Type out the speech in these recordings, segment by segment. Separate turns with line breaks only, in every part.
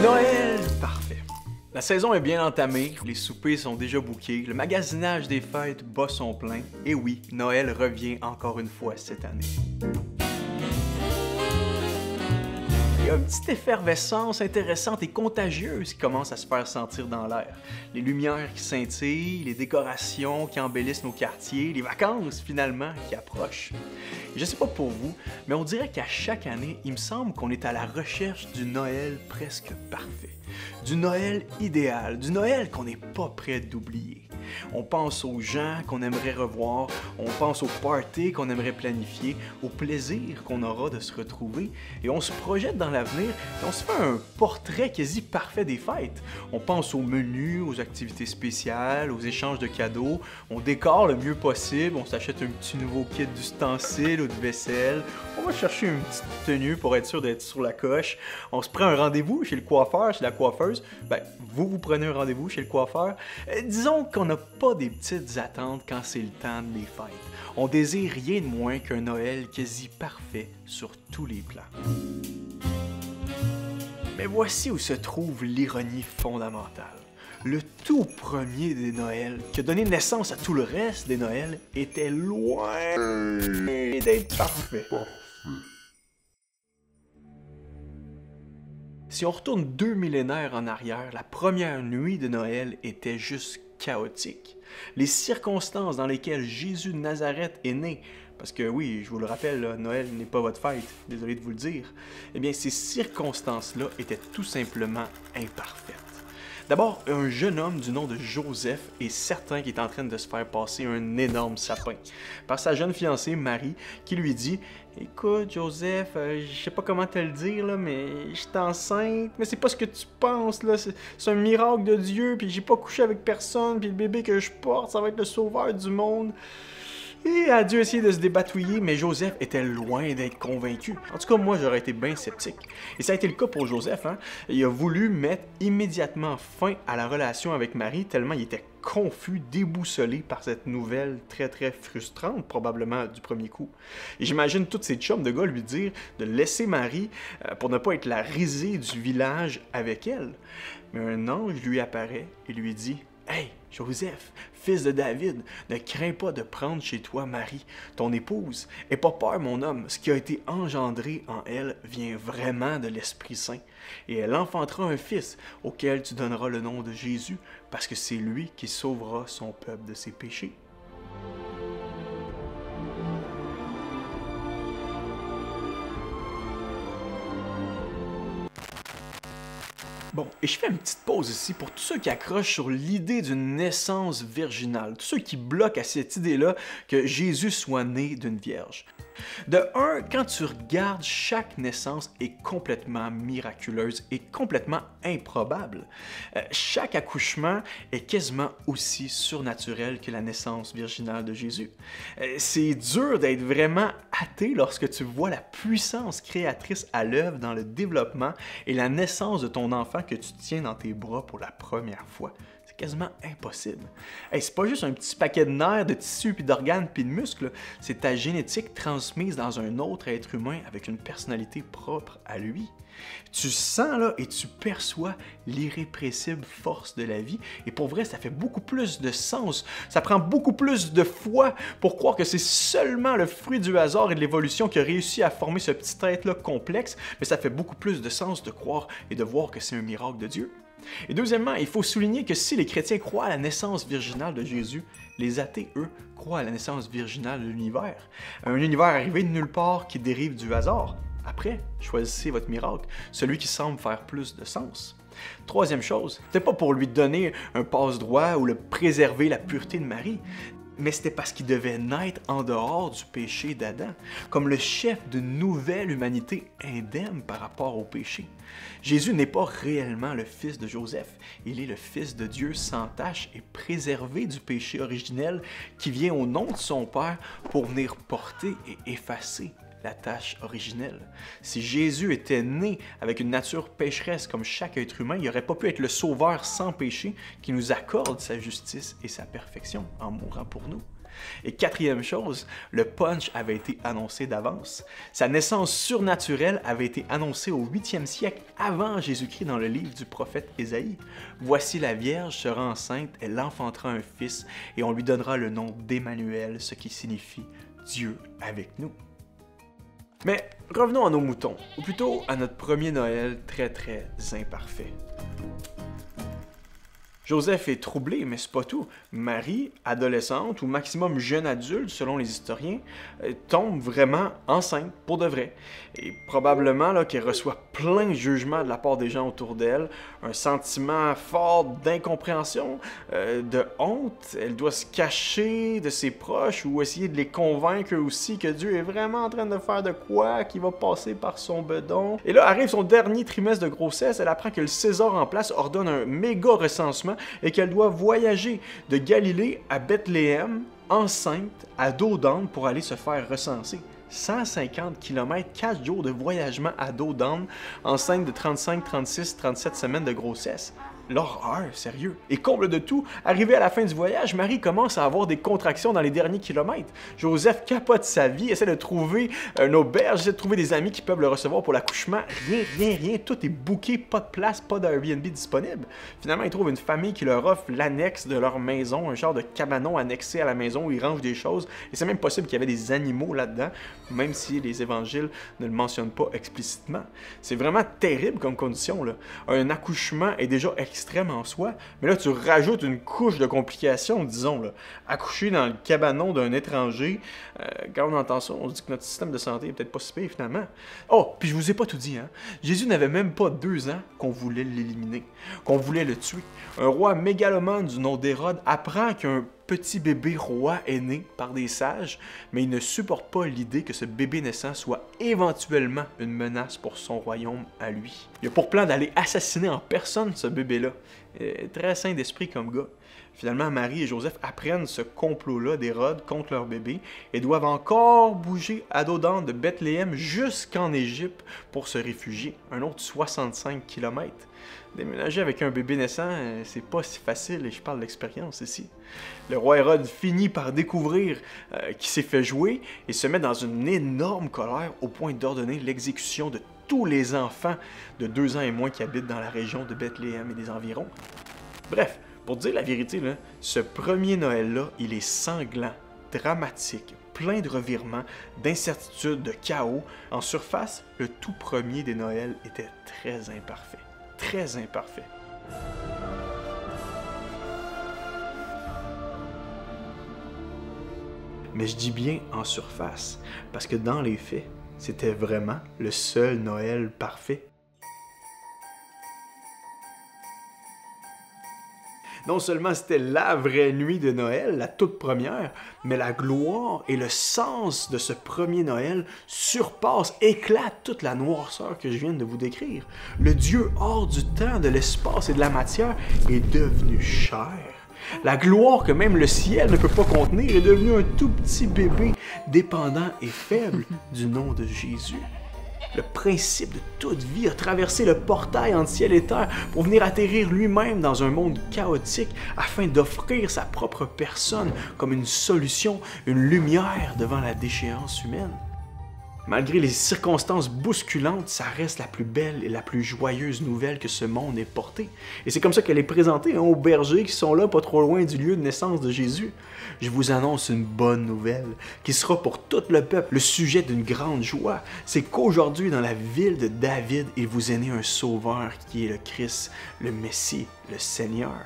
Noël parfait. La saison est bien entamée, les soupers sont déjà bookés, le magasinage des fêtes bat son plein, et oui, Noël revient encore une fois cette année. Il y a une petite effervescence intéressante et contagieuse qui commence à se faire sentir dans l'air. Les lumières qui scintillent, les décorations qui embellissent nos quartiers, les vacances finalement qui approchent. Et je sais pas pour vous, mais on dirait qu'à chaque année, il me semble qu'on est à la recherche du Noël presque parfait. Du Noël idéal, du Noël qu'on n'est pas prêt d'oublier. On pense aux gens qu'on aimerait revoir, on pense aux parties qu'on aimerait planifier, au plaisir qu'on aura de se retrouver, et on se projette dans l'avenir et on se fait un portrait quasi parfait des fêtes. On pense aux menus, aux activités spéciales, aux échanges de cadeaux, on décore le mieux possible, on s'achète un petit nouveau kit d'ustensiles ou de vaisselle, on va chercher une petite tenue pour être sûr d'être sur la coche, on se prend un rendez-vous chez le coiffeur, chez la coiffeuse, vous prenez un rendez-vous chez le coiffeur. Disons qu'on n'a pas des petites attentes quand c'est le temps des fêtes. On désire rien de moins qu'un Noël quasi parfait sur tous les plans. Mais voici où se trouve l'ironie fondamentale. Le tout premier des Noëls, qui a donné naissance à tout le reste des Noëls, était loin d'être parfait. Si on retourne 2 millénaires en arrière, la première nuit de Noël était juste chaotique. Les circonstances dans lesquelles Jésus de Nazareth est né, parce que oui, je vous le rappelle, là, Noël n'est pas votre fête, désolé de vous le dire, eh bien ces circonstances-là étaient tout simplement imparfaites. D'abord, un jeune homme du nom de Joseph est certain qu'il est en train de se faire passer un énorme sapin par sa jeune fiancée Marie qui lui dit « Écoute Joseph, je sais pas comment te le dire là, mais je suis enceinte, mais c'est pas ce que tu penses là, c'est un miracle de Dieu, puis j'ai pas couché avec personne, puis le bébé que je porte, ça va être le sauveur du monde. » Et a dû essayer de se débatouiller, mais Joseph était loin d'être convaincu. En tout cas, moi, j'aurais été bien sceptique. Et ça a été le cas pour Joseph, hein? Il a voulu mettre immédiatement fin à la relation avec Marie, tellement il était confus, déboussolé par cette nouvelle très frustrante, probablement du premier coup. Et j'imagine tous ces chums de gars lui dire de laisser Marie pour ne pas être la risée du village avec elle. Mais un ange lui apparaît et lui dit « Hey, Joseph, fils de David, ne crains pas de prendre chez toi Marie, ton épouse. Aie pas peur, mon homme, ce qui a été engendré en elle vient vraiment de l'Esprit Saint. Et elle enfantera un fils, auquel tu donneras le nom de Jésus, parce que c'est lui qui sauvera son peuple de ses péchés. » Bon, et je fais une petite pause ici pour tous ceux qui accrochent sur l'idée d'une naissance virginale, tous ceux qui bloquent à cette idée-là que Jésus soit né d'une vierge. De un, quand tu regardes, chaque naissance est complètement miraculeuse et complètement improbable. Chaque accouchement est quasiment aussi surnaturel que la naissance virginale de Jésus. C'est dur d'être vraiment athée lorsque tu vois la puissance créatrice à l'œuvre dans le développement et la naissance de ton enfant que tu tiens dans tes bras pour la première fois. C'est quasiment impossible. Hey, c'est pas juste un petit paquet de nerfs, de tissus, puis d'organes, puis de muscles. C'est ta génétique transmise dans un autre être humain avec une personnalité propre à lui. Tu sens là et tu perçois l'irrépressible force de la vie. Et pour vrai, ça fait beaucoup plus de sens. Ça prend beaucoup plus de foi pour croire que c'est seulement le fruit du hasard et de l'évolution qui a réussi à former ce petit être-là complexe. Mais ça fait beaucoup plus de sens de croire et de voir que c'est un miracle de Dieu. Et deuxièmement, il faut souligner que si les chrétiens croient à la naissance virginale de Jésus, les athées, eux, croient à la naissance virginale de l'univers. Un univers arrivé de nulle part qui dérive du hasard. Après, choisissez votre miracle, celui qui semble faire plus de sens. Troisième chose, c'était pas pour lui donner un passe-droit ou le préserver la pureté de Marie, mais c'était parce qu'il devait naître en dehors du péché d'Adam, comme le chef d'une nouvelle humanité indemne par rapport au péché. Jésus n'est pas réellement le fils de Joseph, il est le fils de Dieu sans tache et préservé du péché originel qui vient au nom de son Père pour venir porter et effacer la tâche originelle. Si Jésus était né avec une nature pécheresse comme chaque être humain, il n'aurait pas pu être le sauveur sans péché qui nous accorde sa justice et sa perfection en mourant pour nous. Et quatrième chose, le punch avait été annoncé d'avance. Sa naissance surnaturelle avait été annoncée au 8e siècle avant Jésus-Christ dans le livre du prophète Ésaïe. Voici la Vierge sera enceinte, elle enfantera un fils et on lui donnera le nom d'Emmanuel, ce qui signifie Dieu avec nous. Mais revenons à nos moutons, ou plutôt à notre premier Noël très imparfait. Joseph est troublé, mais c'est pas tout. Marie, adolescente ou maximum jeune adulte, selon les historiens, tombe vraiment enceinte pour de vrai. Et probablement là, qu'elle reçoit plein de jugements de la part des gens autour d'elle, un sentiment fort d'incompréhension, de honte. Elle doit se cacher de ses proches ou essayer de les convaincre aussi que Dieu est vraiment en train de faire de quoi, qu'il va passer par son bedon. Et là arrive son dernier trimestre de grossesse, elle apprend que le César en place ordonne un méga recensement et qu'elle doit voyager de Galilée à Bethléem, enceinte, à dos d'âne pour aller se faire recenser. 150 km, 4 jours de voyagement à dos d'âne, enceinte de 35, 36, 37 semaines de grossesse. L'horreur, sérieux. Et comble de tout, arrivé à la fin du voyage, Marie commence à avoir des contractions dans les derniers kilomètres. Joseph capote sa vie, essaie de trouver une auberge, essaie de trouver des amis qui peuvent le recevoir pour l'accouchement. Rien, tout est booké, pas de place, pas d'Airbnb disponible. Finalement, il trouve une famille qui leur offre l'annexe de leur maison, un genre de cabanon annexé à la maison où ils rangent des choses. Et c'est même possible qu'il y avait des animaux là-dedans, même si les évangiles ne le mentionnent pas explicitement. C'est vraiment terrible comme condition, là. Un accouchement est déjà extrême en soi, mais là tu rajoutes une couche de complications, disons, là. Accoucher dans le cabanon d'un étranger, quand on entend ça, on se dit que notre système de santé est peut-être pas si pire finalement. Oh, puis je vous ai pas tout dit, hein. Jésus n'avait même pas 2 ans qu'on voulait l'éliminer, qu'on voulait le tuer. Un roi mégalomane du nom d'Hérode apprend qu'un petit bébé roi est né par des sages, mais il ne supporte pas l'idée que ce bébé naissant soit éventuellement une menace pour son royaume à lui. Il a pour plan d'aller assassiner en personne ce bébé-là. Très sain d'esprit comme gars. Finalement, Marie et Joseph apprennent ce complot-là d'Hérode contre leur bébé et doivent encore bouger à dos d'âne de Bethléem jusqu'en Égypte pour se réfugier, un autre 65 km. Déménager avec un bébé naissant, c'est pas si facile et je parle d'expérience ici. Le roi Hérode finit par découvrir qu'il s'est fait jouer et se met dans une énorme colère au point d'ordonner l'exécution de tous les enfants de 2 ans et moins qui habitent dans la région de Bethléem et des environs. Bref, pour dire la vérité, là, ce premier Noël-là, il est sanglant, dramatique, plein de revirements, d'incertitudes, de chaos. En surface, le tout premier des Noëls était très imparfait. Très imparfait. Mais je dis bien en surface, parce que dans les faits, c'était vraiment le seul Noël parfait. Non seulement c'était la vraie nuit de Noël, la toute première, mais la gloire et le sens de ce premier Noël surpassent, éclatent toute la noirceur que je viens de vous décrire. Le Dieu hors du temps, de l'espace et de la matière est devenu chair. La gloire que même le ciel ne peut pas contenir est devenue un tout petit bébé dépendant et faible du nom de Jésus. Le principe de toute vie a traversé le portail entre ciel et terre pour venir atterrir lui-même dans un monde chaotique afin d'offrir sa propre personne comme une solution, une lumière devant la déchéance humaine. Malgré les circonstances bousculantes, ça reste la plus belle et la plus joyeuse nouvelle que ce monde ait portée. Et c'est comme ça qu'elle est présentée aux bergers qui sont là pas trop loin du lieu de naissance de Jésus. Je vous annonce une bonne nouvelle qui sera pour tout le peuple le sujet d'une grande joie. C'est qu'aujourd'hui, dans la ville de David, il vous est né un sauveur qui est le Christ, le Messie, le Seigneur.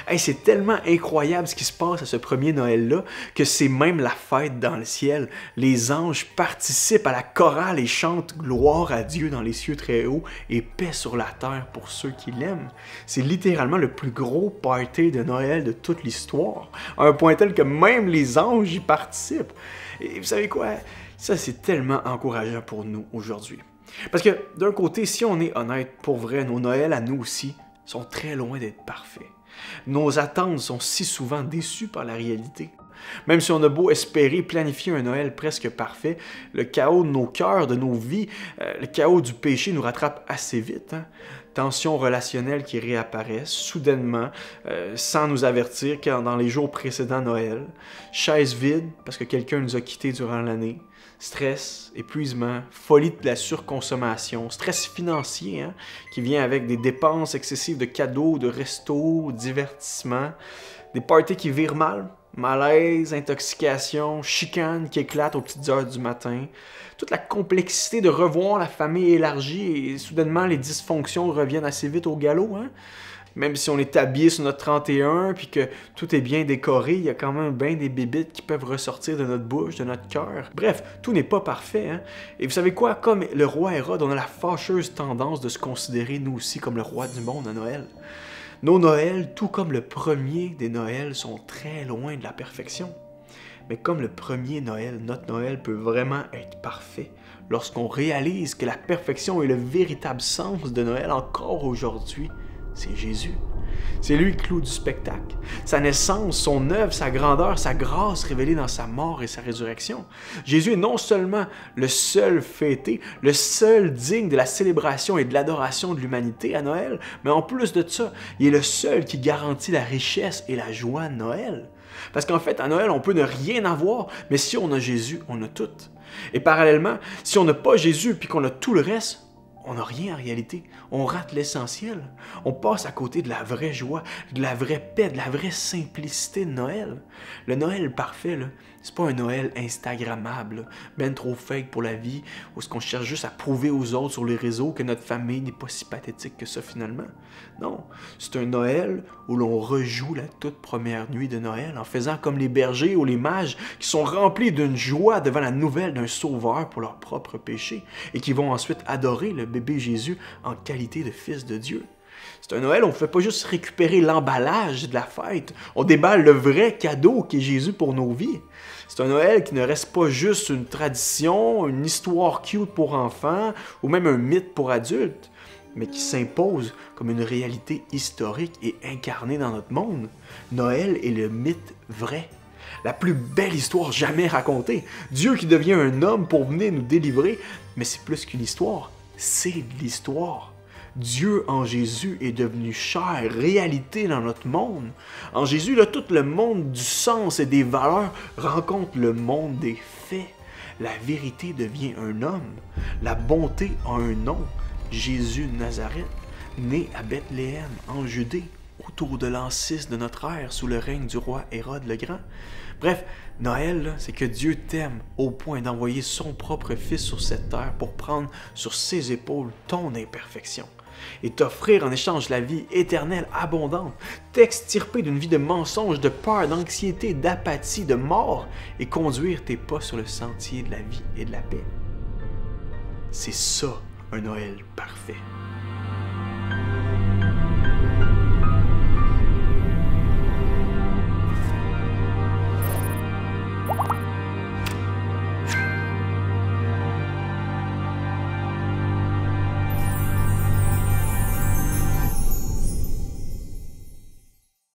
Hey, c'est tellement incroyable ce qui se passe à ce premier Noël-là que c'est même la fête dans le ciel. Les anges participent à la chorale et chantent gloire à Dieu dans les cieux très hauts et paix sur la terre pour ceux qui l'aiment. C'est littéralement le plus gros party de Noël de toute l'histoire, à un point tel que même les anges y participent. Et vous savez quoi? Ça, c'est tellement encourageant pour nous aujourd'hui. Parce que d'un côté, si on est honnête, pour vrai, nos Noëls à nous aussi sont très loin d'être parfaits. Nos attentes sont si souvent déçues par la réalité. Même si on a beau espérer planifier un Noël presque parfait, le chaos de nos cœurs, de nos vies, le chaos du péché nous rattrape assez vite. Hein? Tensions relationnelles qui réapparaissent soudainement, sans nous avertir, quand dans les jours précédents Noël. Chaise vide parce que quelqu'un nous a quittés durant l'année. Stress, épuisement, folie de la surconsommation, stress financier hein, qui vient avec des dépenses excessives de cadeaux, de restos, divertissements, des parties qui virent mal, malaise, intoxication, chicane qui éclate aux petites heures du matin, toute la complexité de revoir la famille élargie et soudainement les dysfonctions reviennent assez vite au galop. Hein? Même si on est habillé sur notre 31 puis que tout est bien décoré, il y a quand même bien des bébites qui peuvent ressortir de notre bouche, de notre cœur. Bref, tout n'est pas parfait. Hein? Et vous savez quoi? Comme le roi Hérode, on a la fâcheuse tendance de se considérer nous aussi comme le roi du monde à Noël. Nos Noëls, tout comme le premier des Noëls, sont très loin de la perfection. Mais comme le premier Noël, notre Noël peut vraiment être parfait lorsqu'on réalise que la perfection est le véritable sens de Noël encore aujourd'hui. C'est Jésus. C'est lui le clou du spectacle. Sa naissance, son œuvre, sa grandeur, sa grâce révélée dans sa mort et sa résurrection. Jésus est non seulement le seul fêté, le seul digne de la célébration et de l'adoration de l'humanité à Noël, mais en plus de ça, il est le seul qui garantit la richesse et la joie de Noël. Parce qu'en fait, à Noël, on peut ne rien avoir, mais si on a Jésus, on a tout. Et parallèlement, si on n'a pas Jésus puis qu'on a tout le reste, on n'a rien en réalité. On rate l'essentiel. On passe à côté de la vraie joie, de la vraie paix, de la vraie simplicité de Noël. Le Noël parfait, là, c'est pas un Noël instagrammable, ben trop fake pour la vie, où est-ce qu'on cherche juste à prouver aux autres sur les réseaux que notre famille n'est pas si pathétique que ça finalement. Non, c'est un Noël où l'on rejoue la toute première nuit de Noël en faisant comme les bergers ou les mages qui sont remplis d'une joie devant la nouvelle d'un sauveur pour leur propre péché et qui vont ensuite adorer le bébé Jésus en qualité de fils de Dieu. C'est un Noël où on ne fait pas juste récupérer l'emballage de la fête, on déballe le vrai cadeau qu'est Jésus pour nos vies. C'est un Noël qui ne reste pas juste une tradition, une histoire cute pour enfants ou même un mythe pour adultes, mais qui s'impose comme une réalité historique et incarnée dans notre monde. Noël est le mythe vrai. La plus belle histoire jamais racontée. Dieu qui devient un homme pour venir nous délivrer, mais c'est plus qu'une histoire, c'est de l'histoire. Dieu en Jésus est devenu chair, réalité dans notre monde. En Jésus, là, tout le monde du sens et des valeurs rencontre le monde des faits. La vérité devient un homme. La bonté a un nom. Jésus de Nazareth, né à Bethléem, en Judée, autour de l'an 6 de notre ère, sous le règne du roi Hérode le Grand. Bref, Noël, c'est que Dieu t'aime au point d'envoyer son propre Fils sur cette terre pour prendre sur ses épaules ton imperfection et t'offrir en échange la vie éternelle abondante, t'extirper d'une vie de mensonges, de peur, d'anxiété, d'apathie, de mort et conduire tes pas sur le sentier de la vie et de la paix. C'est ça, un Noël parfait.